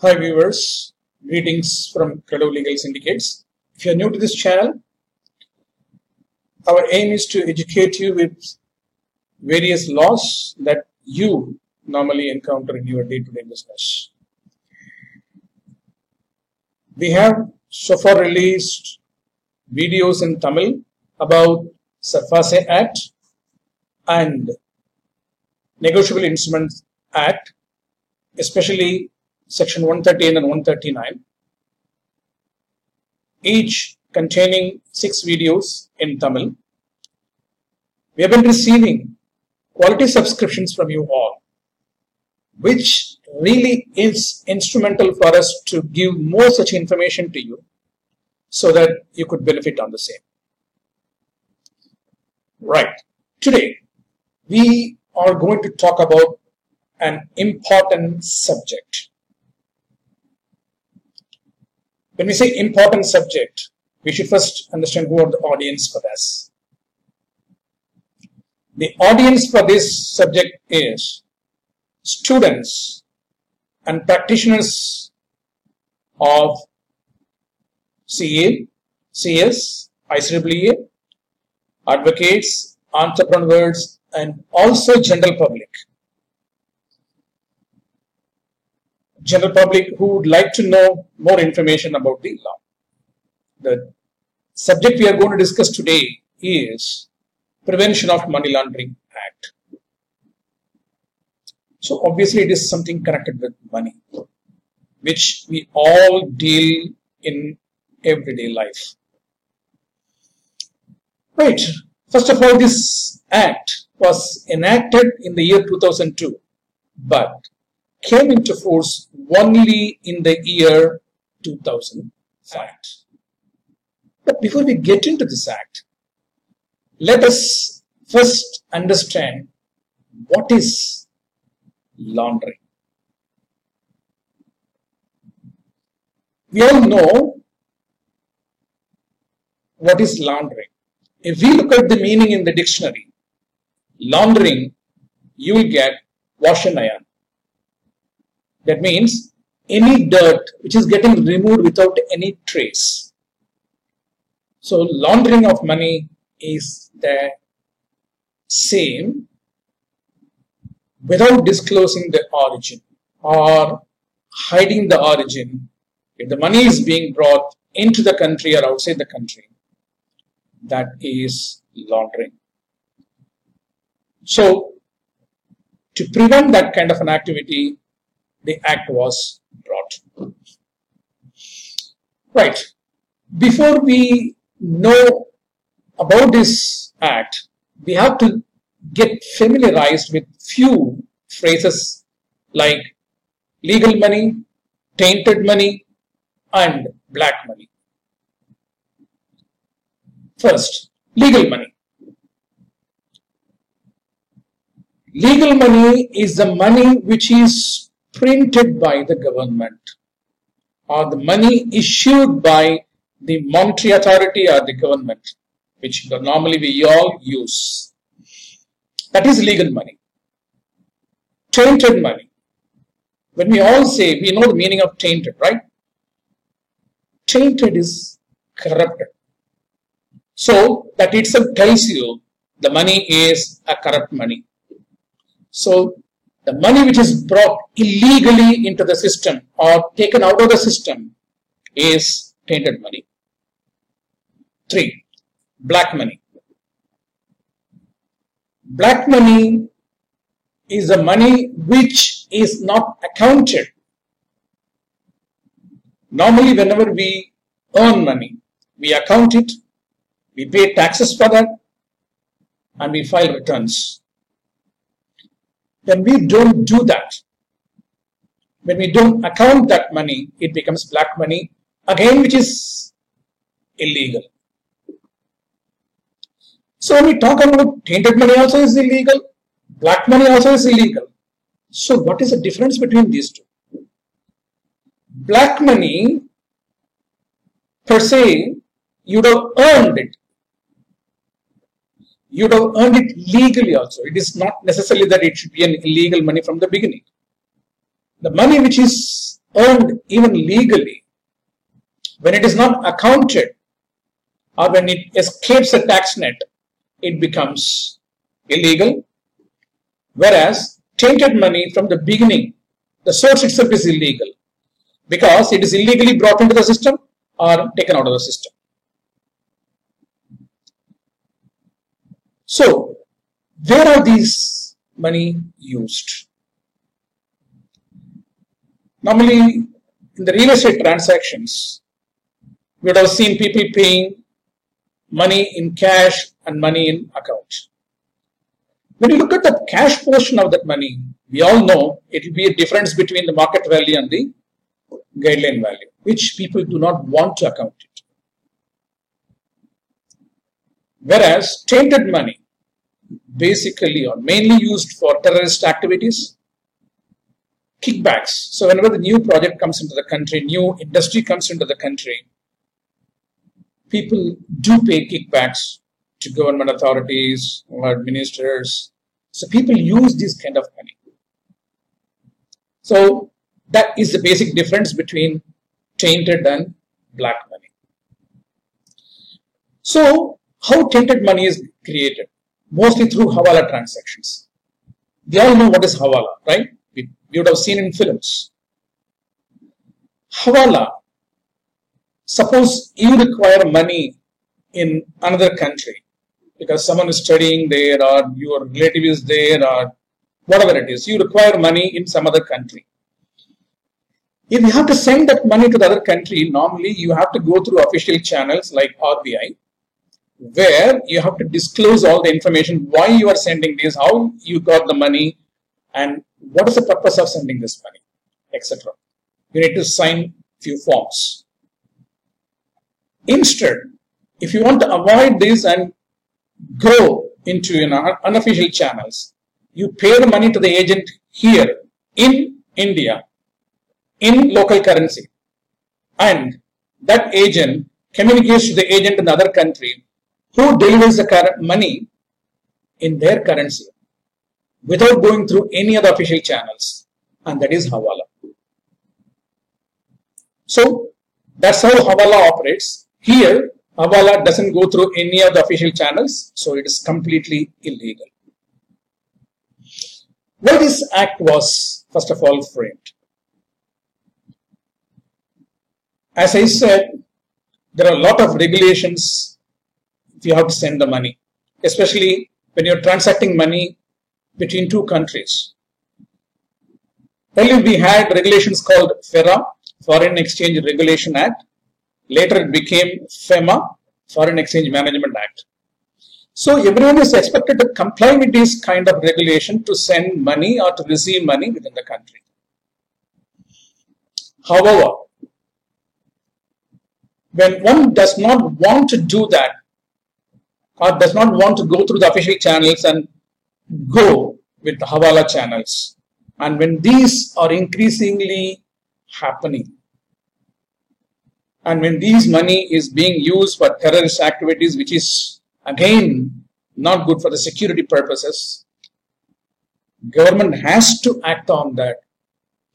Hi viewers, greetings from Credo Legal Syndicates. If you are new to this channel, our aim is to educate you with various laws that you normally encounter in your day-to-day business. We have so far released videos in Tamil about SARFAESI Act and Negotiable Instruments Act, especially Section 138 and 139, each containing 6 videos in Tamil. We have been receiving quality subscriptions from you all, which really is instrumental for us to give more such information to you so that you could benefit on the same. Right. Today, we are going to talk about an important subject. When we say important subject, we should first understand who are the audience for this. The audience for this subject is students and practitioners of CA, CS, IEEE, advocates, entrepreneurs, and also general public. General public who would like to know more information about the law. The subject we are going to discuss today is Prevention of Money Laundering Act. So obviously it is something connected with money, which we all deal in everyday life. Right. First of all, this act was enacted in the year 2002, but came into force only in the year 2005. But before we get into this act, let us first understand what is laundering. We all know what is laundering. If we look at the meaning in the dictionary, laundering, you will get wash and iron. That means any dirt which is getting removed without any trace. So laundering of money is the same without disclosing the origin or hiding the origin. If the money is being brought into the country or outside the country, that is laundering. So to prevent that kind of an activity, the act was brought. Right. Before we know about this act, we have to get familiarized with few phrases like legal money, tainted money, and black money. First, legal money. Legal money is the money which is printed by the government or the money issued by the monetary authority or the government, which normally we all use. That is legal money. Tainted money. When we all say, we know the meaning of tainted, right? Tainted is corrupted. So that itself tells you the money is a corrupt money. So the money which is brought illegally into the system or taken out of the system is tainted money. 3. Black money. Black money is the money which is not accounted. Normally, whenever we earn money, we account it, we pay taxes for that, and we file returns. When we don't do that, when we don't account that money, it becomes black money, again, which is illegal. So when we talk about tainted money also is illegal, black money also is illegal. So what is the difference between these two? Black money, per se, you'd have earned it. You'd have earned it legally also. It is not necessarily that it should be an illegal money from the beginning. the money which is earned even legally, when it is not accounted or when it escapes a tax net, it becomes illegal. Whereas tainted money from the beginning, the source itself is illegal because it is illegally brought into the system or taken out of the system. So, where are these money used? Normally, in the real estate transactions, we would have seen people paying money in cash and money in account. When you look at the cash portion of that money, we all know it will be a difference between the market value and the guideline value, which people do not want to account it. Whereas tainted money basically are mainly used for terrorist activities, kickbacks. So whenever the new project comes into the country, new industry comes into the country, people do pay kickbacks to government authorities or ministers. So people use this kind of money. So that is the basic difference between tainted and black money. So how tainted money is created? Mostly through hawala transactions. We all know what is hawala, right? We would have seen in films. Hawala, suppose you require money in another country because someone is studying there or your relative is there or whatever it is, you require money in some other country. If you have to send that money to the other country, normally you have to go through official channels like RBI, where you have to disclose all the information, why you are sending this, how you got the money, and what is the purpose of sending this money, etc. You need to sign few forms. Instead, if you want to avoid this and go into unofficial channels, you pay the money to the agent here in India in local currency, and that agent communicates to the agent in the other country who delivers the money in their currency without going through any other official channels, and that is hawala. So that's how hawala operates. Here, hawala doesn't go through any of the official channels, so it is completely illegal. Why this act was, first of all, framed? As I said, there are a lot of regulations if you have to send the money, especially when you're transacting money between two countries. Earlier we had regulations called FERA, Foreign Exchange Regulation Act. Later it became FEMA, Foreign Exchange Management Act. So everyone is expected to comply with this kind of regulation to send money or to receive money within the country. However, when one does not want to do that or does not want to go through the official channels and go with the hawala channels, and when these are increasingly happening, and when these money is being used for terrorist activities, which is again not good for the security purposes, government has to act on that.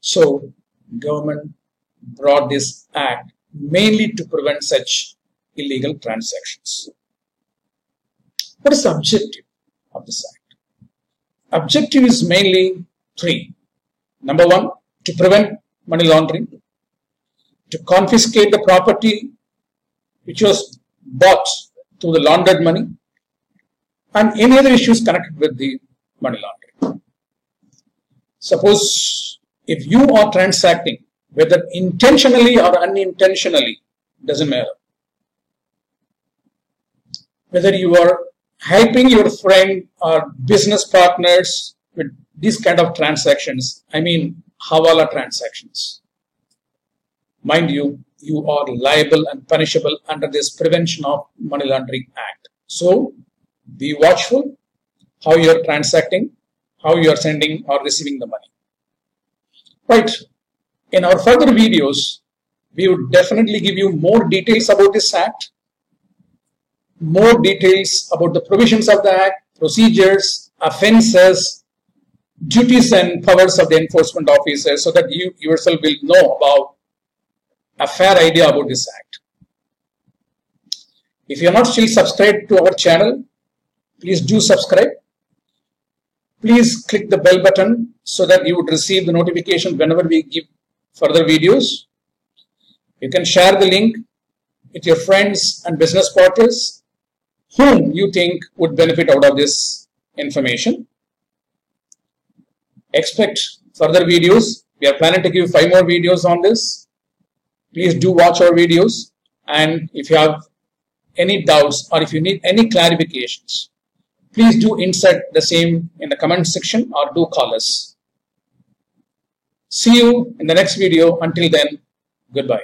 So government brought this act mainly to prevent such illegal transactions. What is the objective of this act? Objective is mainly three. Number one, to prevent money laundering, to confiscate the property which was bought through the laundered money, and any other issues connected with the money laundering. Suppose if you are transacting, whether intentionally or unintentionally, doesn't matter. Whether you are helping your friend or business partners with these kind of transactions, I mean hawala transactions. Mind you, you are liable and punishable under this Prevention of Money Laundering Act. So be watchful how you are transacting, how you are sending or receiving the money. Right. In our further videos, we would definitely give you more details about this act, more details about the provisions of the act, procedures, offences, duties and powers of the enforcement officer so that you yourself will know about a fair idea about this act. If you are not still subscribed to our channel, please do subscribe. Please click the bell button so that you would receive the notification whenever we give further videos. You can share the link with your friends and business partners whom you think would benefit out of this information. Expect further videos. We are planning to give 5 more videos on this. Please do watch our videos, and if you have any doubts or if you need any clarifications, please do insert the same in the comment section or do call us. See you in the next video. Until then, goodbye.